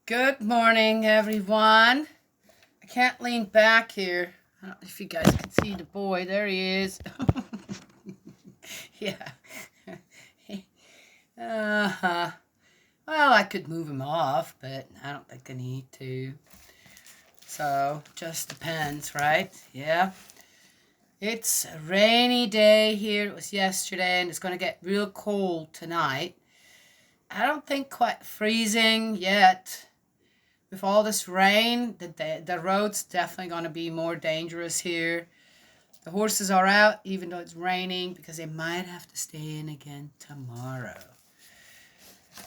Good morning, everyone. I can't lean back here. I don't know if you guys can see the boy. There he is. Yeah. uh-huh. Well, I could move him off, but I don't think I need to. So, just depends, right? Yeah. It's a rainy day here. It was yesterday, and it's going to get real cold tonight. I don't think quite freezing yet. With all this rain, the road's definitely going to be more dangerous here. The horses are out, even though it's raining, because they might have to stay in again tomorrow.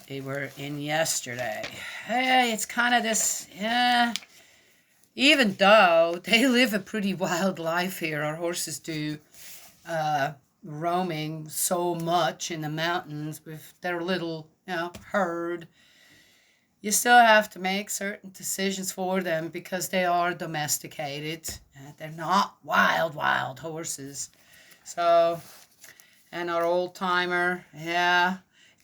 They were in yesterday. Hey, it's kind of this, yeah. Even though they live a pretty wild life here, our horses do, roaming so much in the mountains with their little, herd. You still have to make certain decisions for them because they are domesticated. They're not wild horses. So, and our old timer, yeah,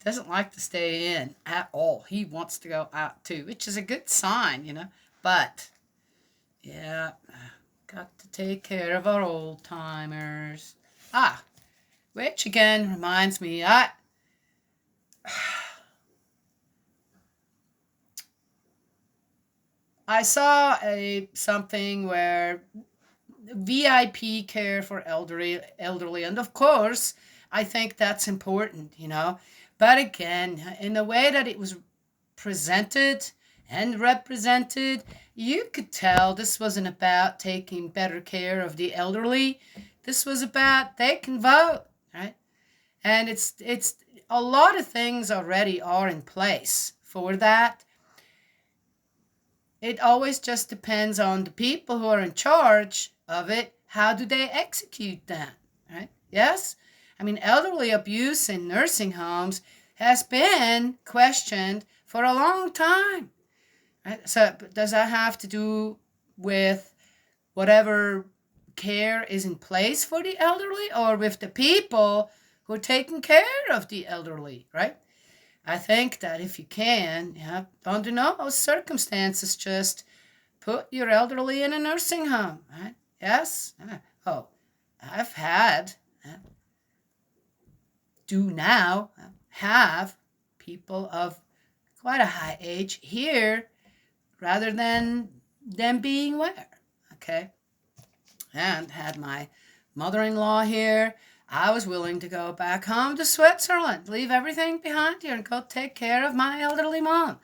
doesn't like to stay in at all. He wants to go out too, which is a good sign. But, yeah, got to take care of our old timers. Which again reminds me, I saw something where VIP care for elderly, and of course, I think that's important. But again, in the way that it was presented and represented, you could tell this wasn't about taking better care of the elderly. This was about they can vote, right? And it's a lot of things already are in place for that. It always just depends on the people who are in charge of it. How do they execute that? Right? Yes? I mean, elderly abuse in nursing homes has been questioned for a long time. Right? So, does that have to do with whatever care is in place for the elderly or with the people who are taking care of the elderly, right? I think that if you can, under no circumstances, just put your elderly in a nursing home, right? Yes? Oh, I've had, do now have people of quite a high age here rather than them being where, okay? And had my mother-in-law here. I was willing to go back home to Switzerland, leave everything behind here and go take care of my elderly mom.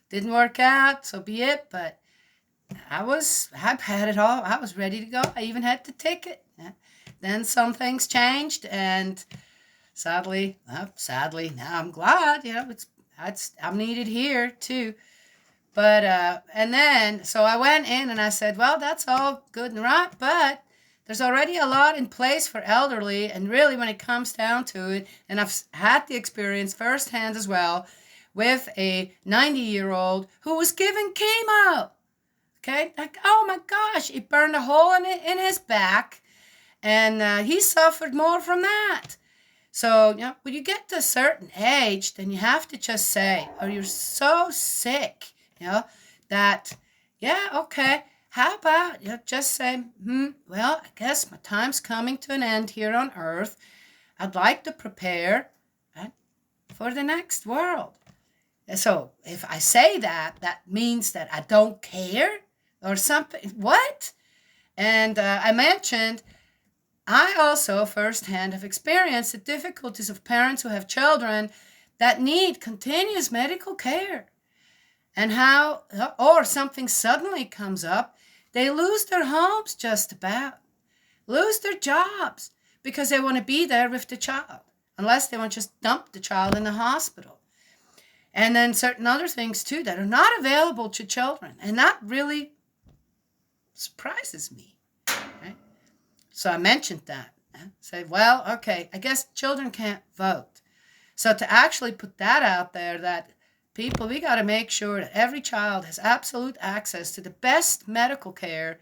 Didn't work out, so be it, but I've had it all. I was ready to go. I even had the ticket. Then some things changed, and sadly, now I'm glad, I'm needed here too. But, and then, so I went in and I said, well, that's all good and right, but there's already a lot in place for elderly. And really, when it comes down to it, and I've had the experience firsthand as well with a 90-year-old who was given chemo. Okay, like, oh my gosh, it burned a hole in his back, and he suffered more from that. So, when you get to a certain age, then you have to just say, oh, you're so sick, that, yeah, okay, how about just say, well, I guess my time's coming to an end here on earth. I'd like to prepare, right, for the next world. So if I say that, that means that I don't care or something. What? And I mentioned I also firsthand have experienced the difficulties of parents who have children that need continuous medical care. And how, or something suddenly comes up, they lose their homes just about, lose their jobs because they want to be there with the child, unless they want to just dump the child in the hospital. And then certain other things too that are not available to children. And that really surprises me. Right? So I mentioned that. Say, well, okay, I guess children can't vote. So to actually put that out there, that people, we got to make sure that every child has absolute access to the best medical care,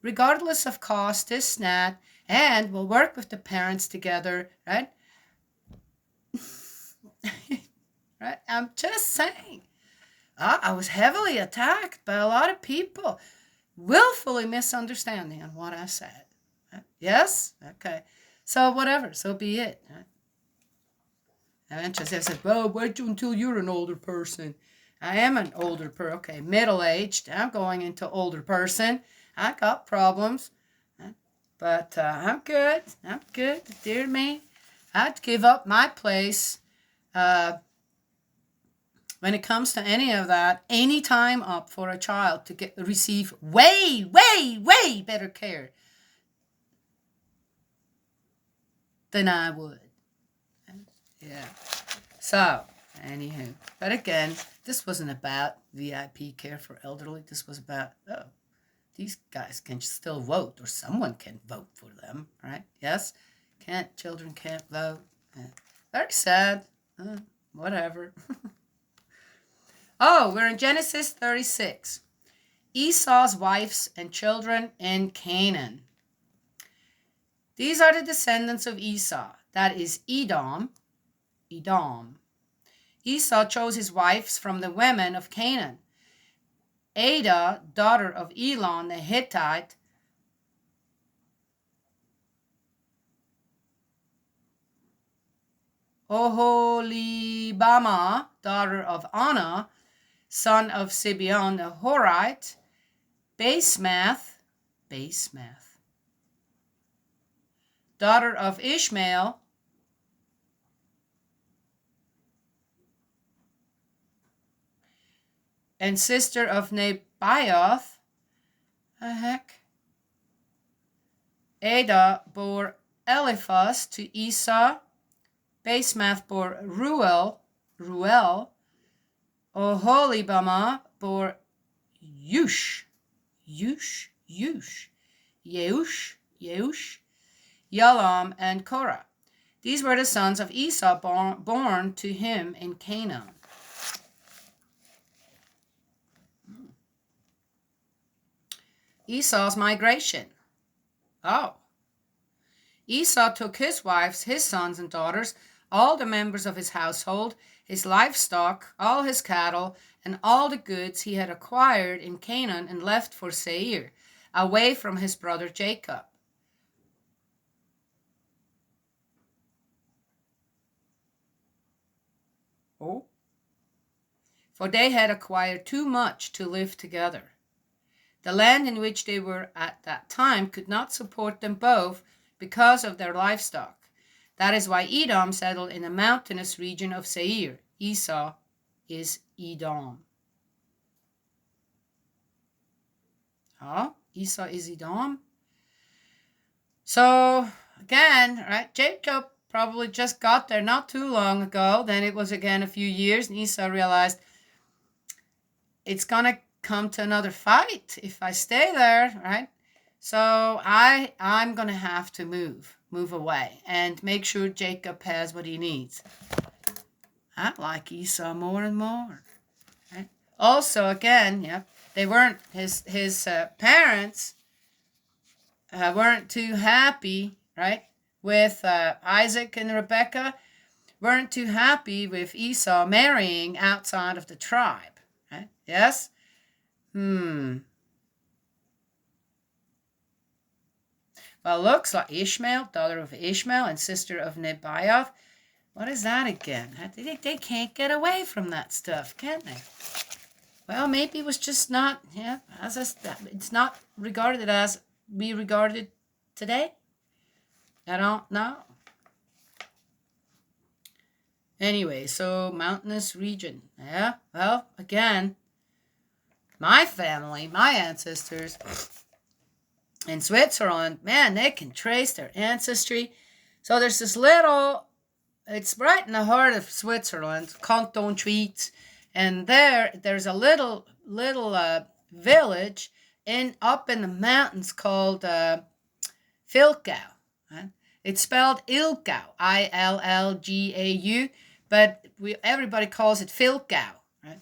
regardless of cost, this, that, and we'll work with the parents together, right? Right? I'm just saying. I was heavily attacked by a lot of people, willfully misunderstanding on what I said. Yes? Okay. So whatever, so be it. And she said, well, wait until you're an older person. I am an older person. Okay, middle-aged. I'm going into older person. I got problems. But I'm good. I'm good. Dear me. I'd give up my place when it comes to any of that, any time up for a child to receive way, way, way better care than I would. Yeah. So, anywho. But again, this wasn't about VIP care for elderly. This was about, these guys can still vote, or someone can vote for them, right? Yes? Children can't vote. Very sad. Whatever. Oh, we're in Genesis 36. Esau's wives and children in Canaan. These are the descendants of Esau. That is Edom. Esau chose his wives from the women of Canaan. Ada, daughter of Elon the Hittite, Oholibamah, daughter of Anna, son of Sibeon the Horite, Basemath, daughter of Ishmael, and sister of Nebaioth. Ada bore Eliphaz to Esau. Basemath bore Ruel. Oholibamah bore Yeush, Yalam, and Korah. These were the sons of Esau born to him in Canaan. Esau's migration. Oh. Esau took his wives, his sons and daughters, all the members of his household, his livestock, all his cattle, and all the goods he had acquired in Canaan, and left for Seir, away from his brother Jacob. Oh. For they had acquired too much to live together. The land in which they were at that time could not support them both because of their livestock. That is why Edom settled in the mountainous region of Seir. Esau is Edom. Esau is Edom. So, again, right, Jacob probably just got there not too long ago. Then it was again a few years, and Esau realized it's going to come to another fight if I stay there, right? So I'm going to have to move away and make sure Jacob has what he needs. I like Esau more and more. Right? Also, again, they weren't, his parents weren't too happy, right, with Isaac and Rebekah, weren't too happy with Esau marrying outside of the tribe, right? Yes? Well, looks like Ishmael, daughter of Ishmael and sister of Nebaioth. What is that again? They can't get away from that stuff, can they? Well, maybe it was just not, it's not regarded as we regarded today. I don't know. Anyway, so mountainous region. Yeah, well, again, my family, my ancestors in Switzerland, man, they can trace their ancestry. So there's this little, it's right in the heart of Switzerland, Canton Schwyz, and there's a little village up in the mountains called Filgau. Right? It's spelled Ilgau, Illgau, but everybody calls it Filgau. Right?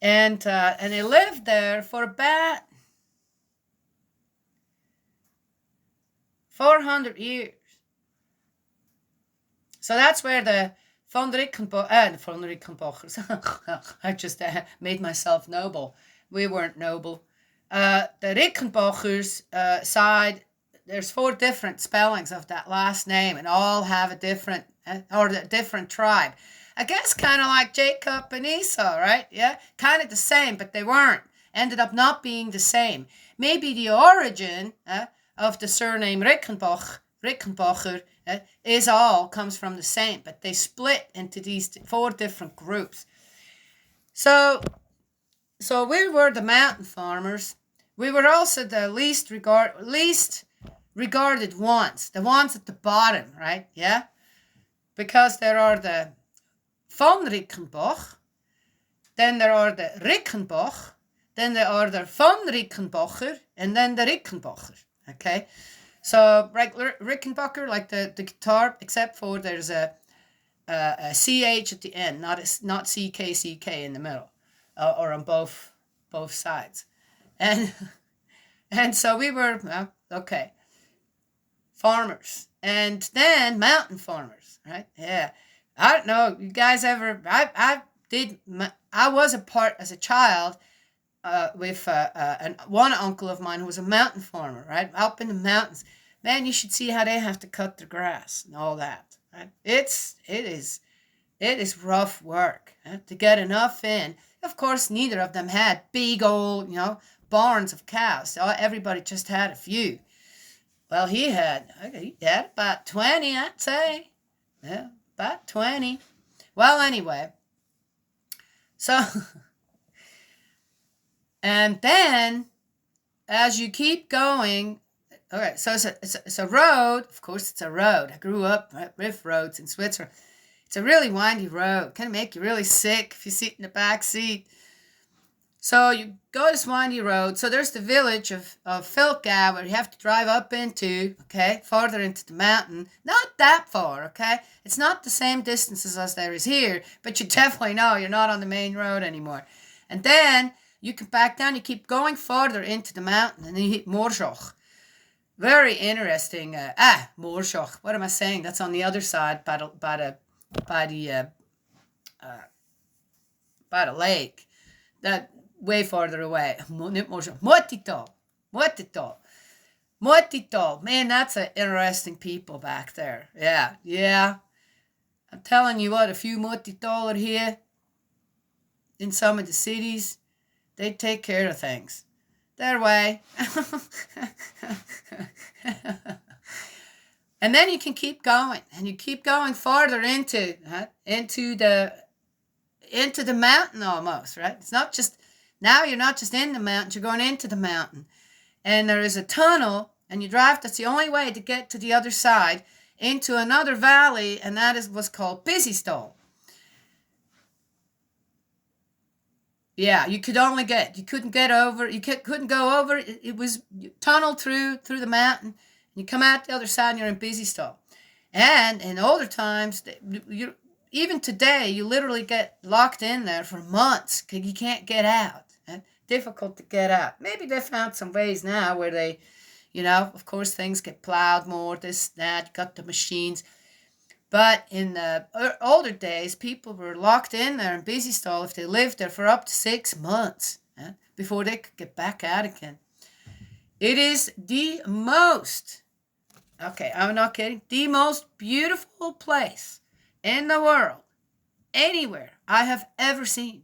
And they lived there for about 400 years. So that's where the von Rickenbachers. I just made myself noble. We weren't noble. The Rickenbachers side, there's 4 different spellings of that last name, and all have a different, or a different tribe. I guess kind of like Jacob and Esau, right? Yeah, kind of the same, but they weren't. Ended up not being the same. Maybe the origin of the surname Rickenbacher, is all comes from the same, but they split into these 4 different groups. So we were the mountain farmers. We were also the least regarded ones, the ones at the bottom, right? Yeah, because there are the von Rickenbach, then there are the Rickenbach, then there are the von Rickenbacher, and then the Rickenbacher. Okay, so Rickenbacher, like the guitar, except for there's a CH at the end, not CK in the middle, or on both sides, and so we were okay, farmers, and then mountain farmers, right? Yeah, I don't know, you guys ever? I was a part as a child with one uncle of mine who was a mountain farmer, right, up in the mountains. Man, you should see how they have to cut their grass and all that. Right? It is rough work to get enough in. Of course, neither of them had big old, barns of cows. So everybody just had a few. Well, he had about 20, I'd say. Yeah, about 20. Well, anyway, so, and then as you keep going, okay, so it's a road. Of course, it's a road. I grew up with roads in Switzerland. It's a really windy road. Can make you really sick if you sit in the back seat. So you go this windy road. So there's the village of Filkau where you have to drive up into, okay, farther into the mountain. Not that far, okay? It's not the same distances as there is here, but you definitely know you're not on the main road anymore. And then you can back down. You keep going farther into the mountain, and then you hit Morshoch. Very interesting. Morshoch. What am I saying? That's on the other side by the lake. That way farther away. Motito. Man, that's an interesting people back there. Yeah. I'm telling you what, a few Motito are here in some of the cities. They take care of things their way. And then you can keep going, and you keep going farther into the mountain almost, right? It's not just, now you're not just in the mountains, you're going into the mountain. And there is a tunnel, and you drive, that's the only way to get to the other side, into another valley, and that is what's called Busystall. Yeah, you couldn't go over. It was tunneled through the mountain. And you come out the other side and you're in Busystall. And in older times, even today, you literally get locked in there for months because you can't get out. Difficult to get out. Maybe they found some ways now where they, of course, things get plowed more, this, that, you got the machines. But in the older days, people were locked in there in Busystall if they lived there for up to 6 months before they could get back out again. It is the most, okay, I'm not kidding, the most beautiful place in the world, anywhere I have ever seen.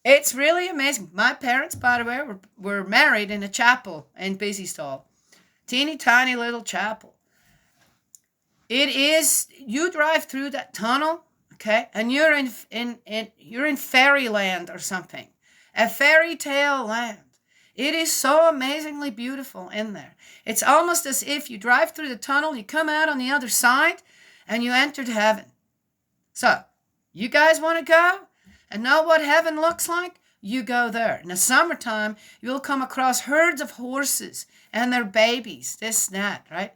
It's really amazing. My parents, by the way, were married in a chapel in Busystall. Teeny tiny little chapel. It is, you drive through that tunnel, okay, and you're in fairyland or something. A fairy tale land. It is so amazingly beautiful in there. It's almost as if you drive through the tunnel, you come out on the other side, and you entered heaven. So, you guys want to go and know what heaven looks like? You go there. In the summertime, you'll come across herds of horses and their babies, this and that, right?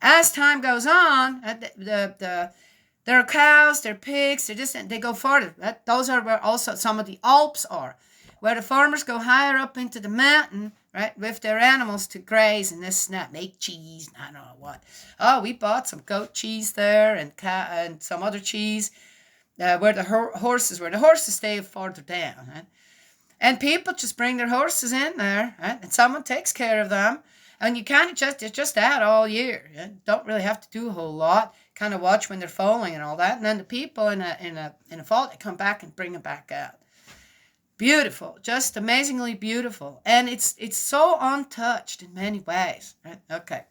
As time goes on, there are cows, there are pigs, they go farther. Those are where also some of the Alps are. where the farmers go higher up into the mountain, right, with their animals to graze and this and that, make cheese, I don't know what. Oh, we bought some goat cheese there and some other cheese where the horses were. The horses stay farther down, right? And people just bring their horses in there, right? And someone takes care of them. And you kind of just out all year. You don't really have to do a whole lot. Kind of watch when they're foaling and all that. And then the people in a fall, they come back and bring them back out. Beautiful, just amazingly beautiful. And it's so untouched in many ways, right? Okay.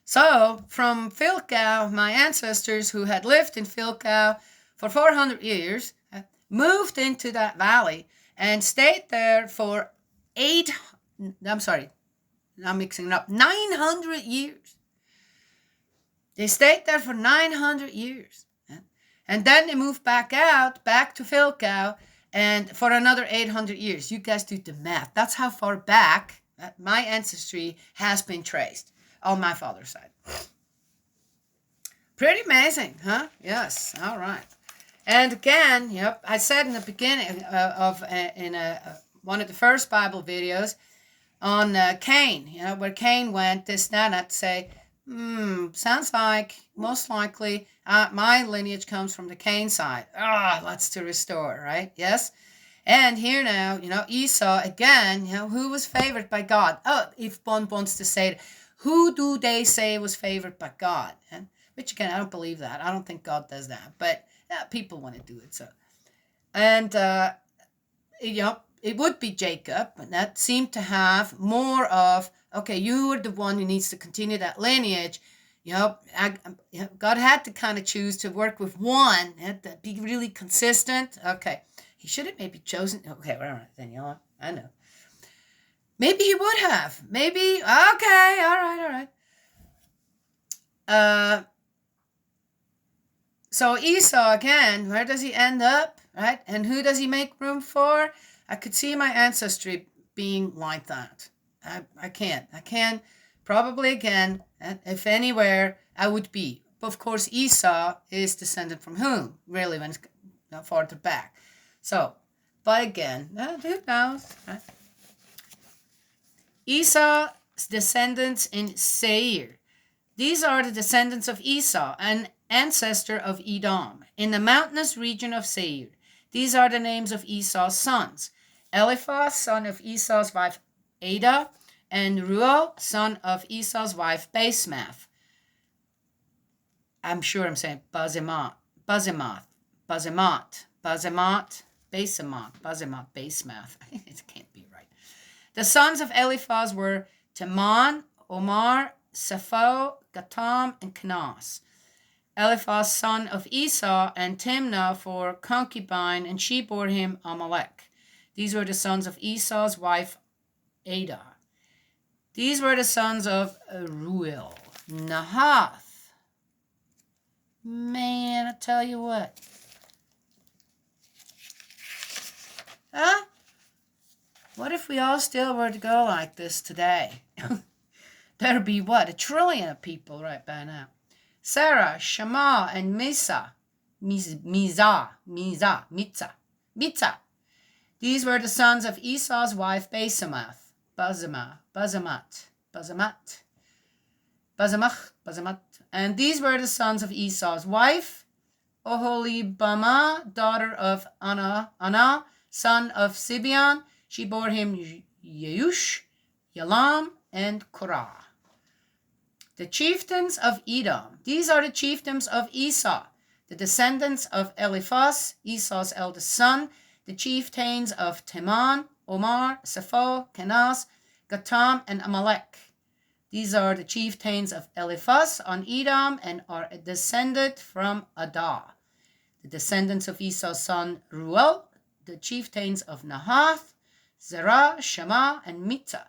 So from Filkau, my ancestors who had lived in Filkau for 400 years, moved into that valley and stayed there for 900 years. They stayed there for 900 years. And then they moved back to Filkau, and for another 800 years. You guys do the math. That's how far back my ancestry has been traced on my father's side. Pretty amazing, huh? Yes, all right. And again, yep, I said in the beginning of one of the first Bible videos on Cain, where Cain went, this, that, to say, sounds like, most likely, my lineage comes from the Cain side. Let's to restore, right? Yes? And here now, Esau, again, who was favored by God? Oh, if one wants to say it, who do they say was favored by God? Which, again, I don't believe that. I don't think God does that. But people want to do it, so. And, it would be Jacob, and that seemed to have more of, okay, you are the one who needs to continue that lineage. God had to kind of choose to work with one, had to be really consistent. Okay, he should have maybe chosen, okay, all right, then, I know. Maybe he would have, maybe, okay, all right. So Esau, again, where does he end up, right? And who does he make room for? I could see my ancestry being like that. I can probably, again, if anywhere, I would be. But of course, Esau is descended from whom? Really, when it's farther back. So, but again, who knows? Right? Esau's descendants in Seir. These are the descendants of Esau, an ancestor of Edom, in the mountainous region of Seir. These are the names of Esau's sons. Eliphaz, son of Esau's wife Adah, and Reuel, son of Esau's wife Basemath. I'm sure I'm saying Basemath, Basemath. It can't be right. The sons of Eliphaz were Teman, Omar, Sepho, Gatam, and Kenas. Eliphaz, son of Esau, and Timnah for concubine, and she bore him Amalek. These were the sons of Esau's wife Adah. These were the sons of Reuel. Nahath. Man, I tell you what. Huh? What if we all still were to go like this today? There'd be what? 1 trillion of people right by now. Sarah, Shema, and Mitza. These were the sons of Esau's wife Basemath. Basemach. And these were the sons of Esau's wife, Oholibamah, daughter of Anah, son of Sibeon. She bore him Yeush, Yalam, and Korah. The chieftains of Edom. These are the chieftains of Esau, the descendants of Eliphaz, Esau's eldest son, the chieftains of Teman, Omar, Sepho, Kenas, Gatam, and Amalek. These are the chieftains of Eliphaz on Edom and are descended from Adah. The descendants of Esau's son Reuel, the chieftains of Nahath, Zerah, Shema, and Mitza.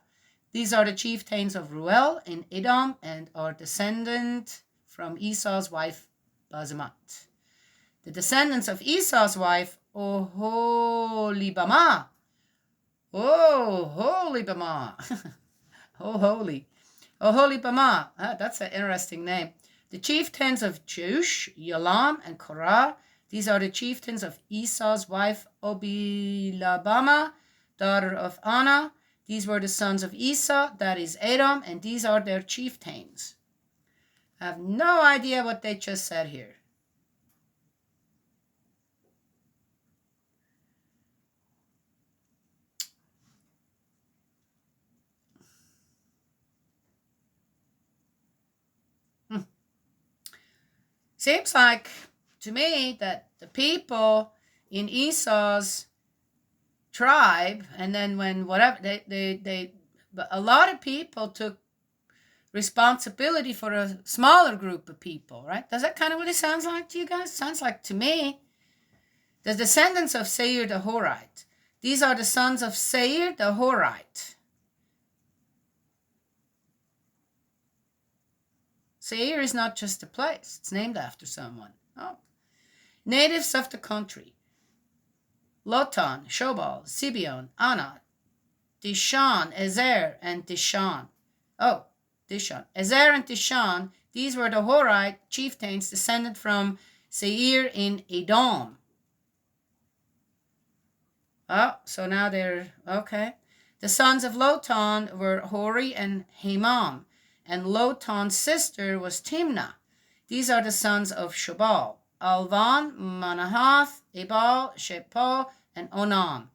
These are the chieftains of Reuel in Edom and are descended from Esau's wife Basemath. The descendants of Esau's wife Oholibamah. Oholibamah. That's an interesting name. The chieftains of Jeush, Yalam, and Korah. These are the chieftains of Esau's wife Obilabama, daughter of Anna. These were the sons of Esau, that is Edom, and these are their chieftains. I have no idea what they just said here. Seems like to me that the people in Esau's tribe, and then when whatever but a lot of people took responsibility for a smaller group of people, right? Does that kind of what it sounds like to you guys? Sounds like to me. The descendants of Seir the Horite. These are the sons of Seir the Horite. Seir is not just a place. It's named after someone. Oh. Natives of the country. Lotan, Shobal, Sibeon, Anat, Dishan, Ezer, and Dishan. Oh, Dishan. Ezer and Dishan, these were the Horite chieftains descended from Seir in Edom. Oh, so now they're, okay. The sons of Lotan were Hori and Hemam, and Lotan's sister was Timnah. These are the sons of Shobal, Alvan, Manahath, Ebal, Shepal, and Onam.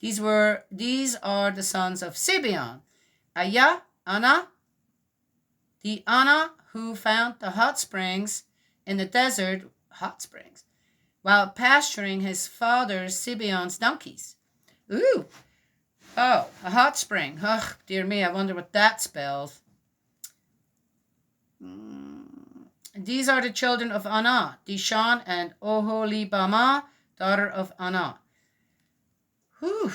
These are the sons of Sibeon, Aya, Anna, the Anna who found the hot springs in the desert, while pasturing his father Sibeon's donkeys. Ooh, oh, a hot spring. Ugh, dear me, I wonder what that spells. These are the children of Anna, Dishan and Oholibamah, daughter of Anna. Whew.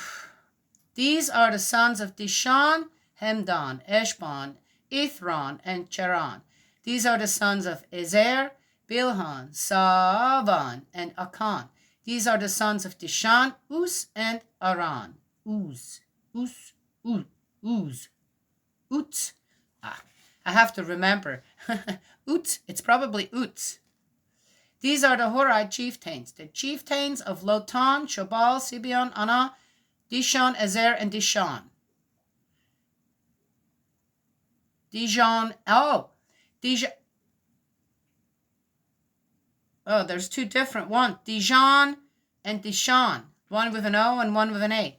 These are the sons of Dishan, Hemdan, Eshban, Ithran, and Cheran. These are the sons of Ezer, Bilhan, Savan, and Akan. These are the sons of Dishan, Uz, and Aran. Uz. I have to remember. Utz, it's probably Utz. These are the Horite chieftains, the chieftains of Lotan, Shobal, Sibeon, Anna, Dishan, Ezer, and Dishan. Oh, there's two different ones. Dijon and Dishan. One with an O and one with an A.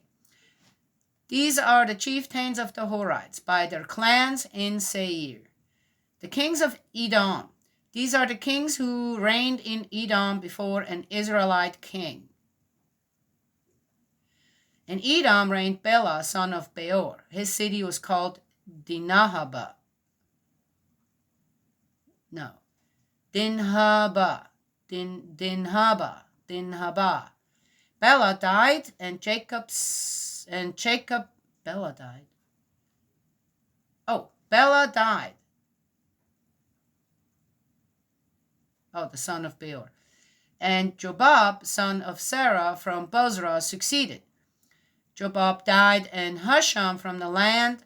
These are the chieftains of the Horites by their clans in Seir. The kings of Edom. These are the kings who reigned in Edom before an Israelite king. In Edom reigned Bela, son of Beor. His city was called Dinhaba. Bela died, and Bela died. Oh, Bela died. Oh, the son of Beor. And Jobab, son of Sarah from Bozrah, succeeded. Jobab died, and Husham from the land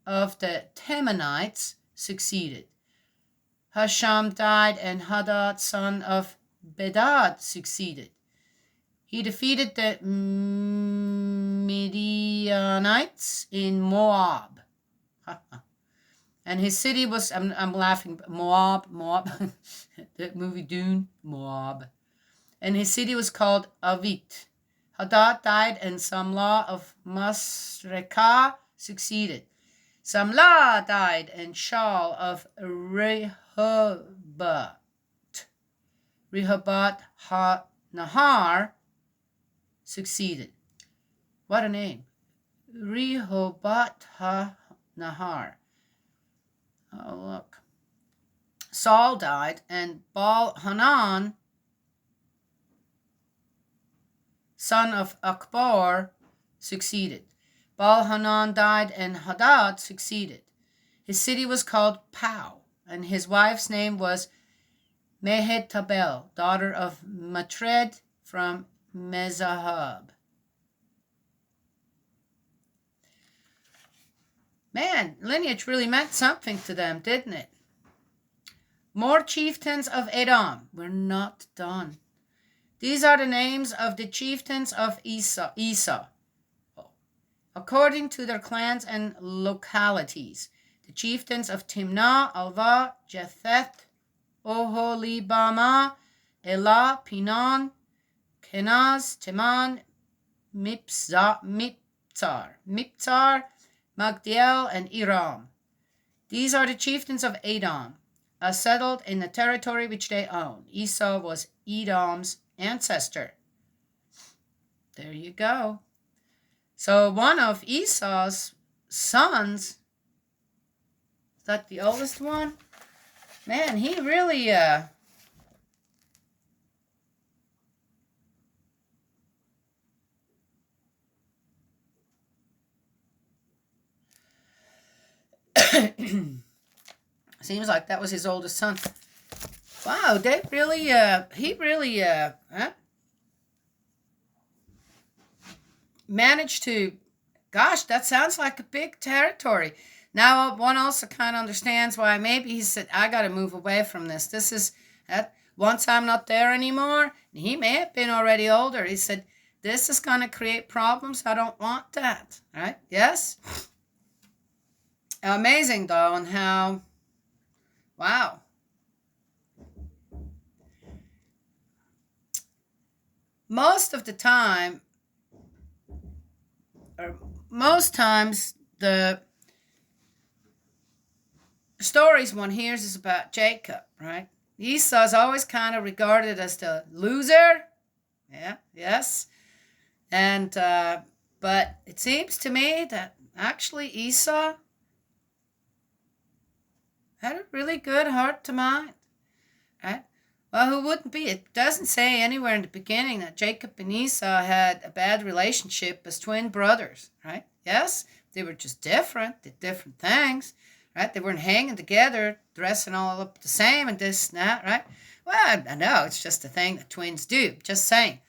of the Temanites succeeded. Husham died, and Hadad, son of Bedad, succeeded. He defeated the Midianites in Moab. And his city was, I'm laughing, Moab, the movie Dune, Moab. And his city was called Avit. Hadad died, and Samlah of Masrekah succeeded. Samlah died, and Shaul of Rehoboth Nahar succeeded. What a name. Rehoboth Nahar. Oh, look. Saul died, and Baal-Hanan, son of Akbor, succeeded. Baal-Hanan died, and Hadad succeeded. His city was called Pau, and his wife's name was Mehetabel, daughter of Matred from Mezahab. Man, lineage really meant something to them, didn't it? More chieftains of Edom. We're not done. These are the names of the chieftains of Esau, according to their clans and localities. The chieftains of Timnah, Alva, Jetheth, Oholibamah, Elah, Pinon, Kenaz, Teman, Mipzar, Magdiel, and Iram. These are the chieftains of Edom, settled in the territory which they own. Esau was Edom's ancestor. There you go. So one of Esau's sons, is that the oldest one? Man, he really seems like that was his oldest son. Wow, they really he really managed to, gosh, that sounds like a big territory. Now one also kind of understands why maybe he said, I got to move away from this. This is, once I'm not there anymore, he may have been already older. He said, this is going to create problems. I don't want that. Right? Yes? Amazing, though, and how, wow. Most of the time, or most times, the stories one hears is about Jacob, right? Esau is always kind of regarded as the loser. Yeah, yes. And, but it seems to me that actually Esau had a really good heart to mind, right? Well, who wouldn't be? It doesn't say anywhere in the beginning that Jacob and Esau had a bad relationship as twin brothers, right? Yes, they were just different, did different things, right? They weren't hanging together, dressing all up the same and this and that, right? Well, I know, it's just a thing that twins do, just saying.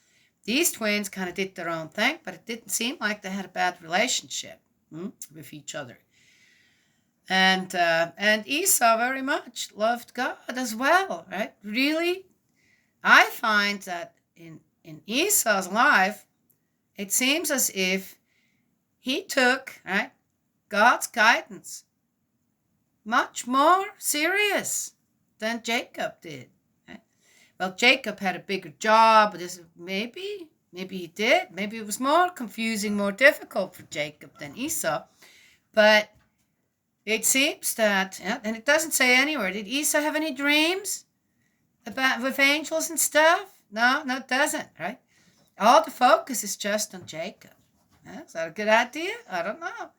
These twins kind of did their own thing, but it didn't seem like they had a bad relationship with each other. And Esau very much loved God as well, right? Really, I find that in Esau's life, it seems as if he took, right, God's guidance much more serious than Jacob did. Right? Well, Jacob had a bigger job, but maybe he did. Maybe it was more confusing, more difficult for Jacob than Esau. But it seems that, and it doesn't say anywhere, did Esau have any dreams about with angels and stuff? No, it doesn't, right? All the focus is just on Jacob. Is that a good idea? I don't know.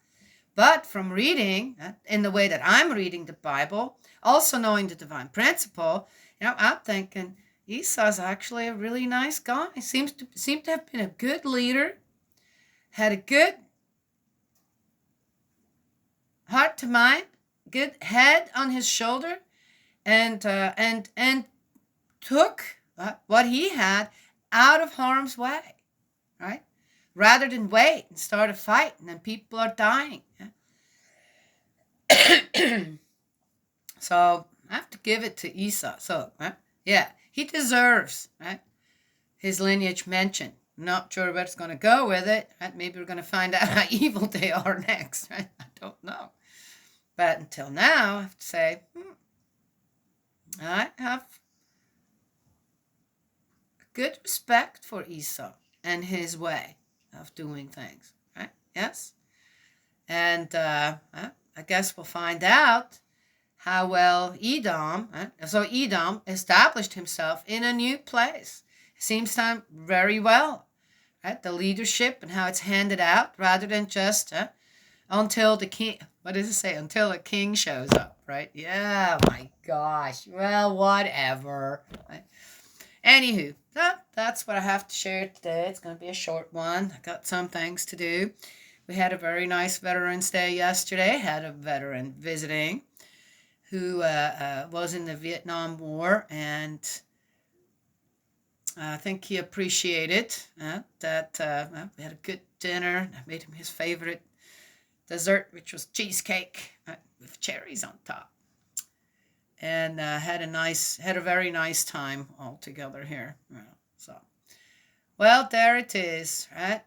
But from reading, in the way that I'm reading the Bible, also knowing the divine principle, I'm thinking Esau's actually a really nice guy. He seemed to have been a good leader, had a good heart to mind, good head on his shoulder, and took what he had out of harm's way, right? Rather than wait and start a fight and then people are dying. So I have to give it to Esau. So yeah, he deserves, right, his lineage mentioned. Not sure where it's going to go with it. Right? Maybe we're going to find out how evil they are next. Right? I don't know. But until now, I have to say, I have good respect for Esau and his way of doing things. Right? Yes? And I guess we'll find out how well Edom, so Edom established himself in a new place. Seems time very well. Right? The leadership and how it's handed out rather than just until the king, what does it say? Until a king shows up, right? Yeah, my gosh. Well, whatever. Right? Anywho, that's what I have to share today. It's going to be a short one. I got some things to do. We had a very nice Veterans Day yesterday. Had a veteran visiting who was in the Vietnam War, and I think he appreciated that we had a good dinner. I made him his favorite dessert, which was cheesecake with cherries on top. and had a very nice time all together here. Yeah, so, well, there it is, right?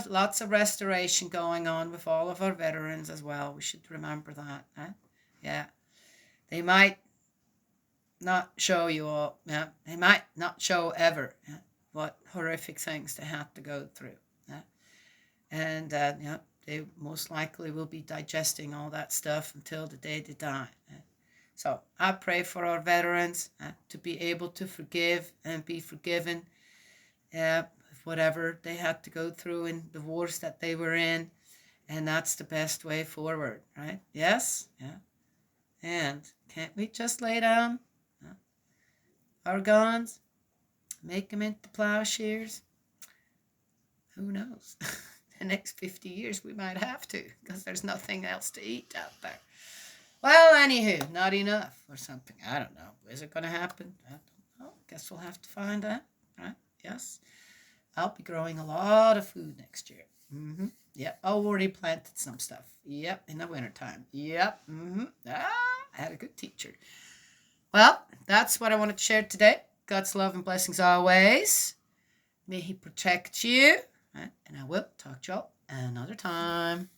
Lots of restoration going on with all of our veterans as well. We should remember that. Right? Yeah, they might not show you all. Yeah, they might not show ever. Yeah, what horrific things they have to go through. Yeah? And yeah, they most likely will be digesting all that stuff until the day they die. So I pray for our veterans to be able to forgive and be forgiven whatever they had to go through in the wars that they were in. And that's the best way forward, right? Yes? Yeah. And can't we just lay down our guns, make them into plowshares? Who knows? The next 50 years we might have to, because there's nothing else to eat out there. Well, anywho, not enough or something. I don't know. Is it going to happen? I don't know. Guess we'll have to find out. Right? Yes. I'll be growing a lot of food next year. Mm-hmm. Yep. I already planted some stuff. Yep. In the wintertime. Yep. Mm-hmm. I had a good teacher. Well, that's what I wanted to share today. God's love and blessings always. May He protect you. Right? And I will talk to y'all another time.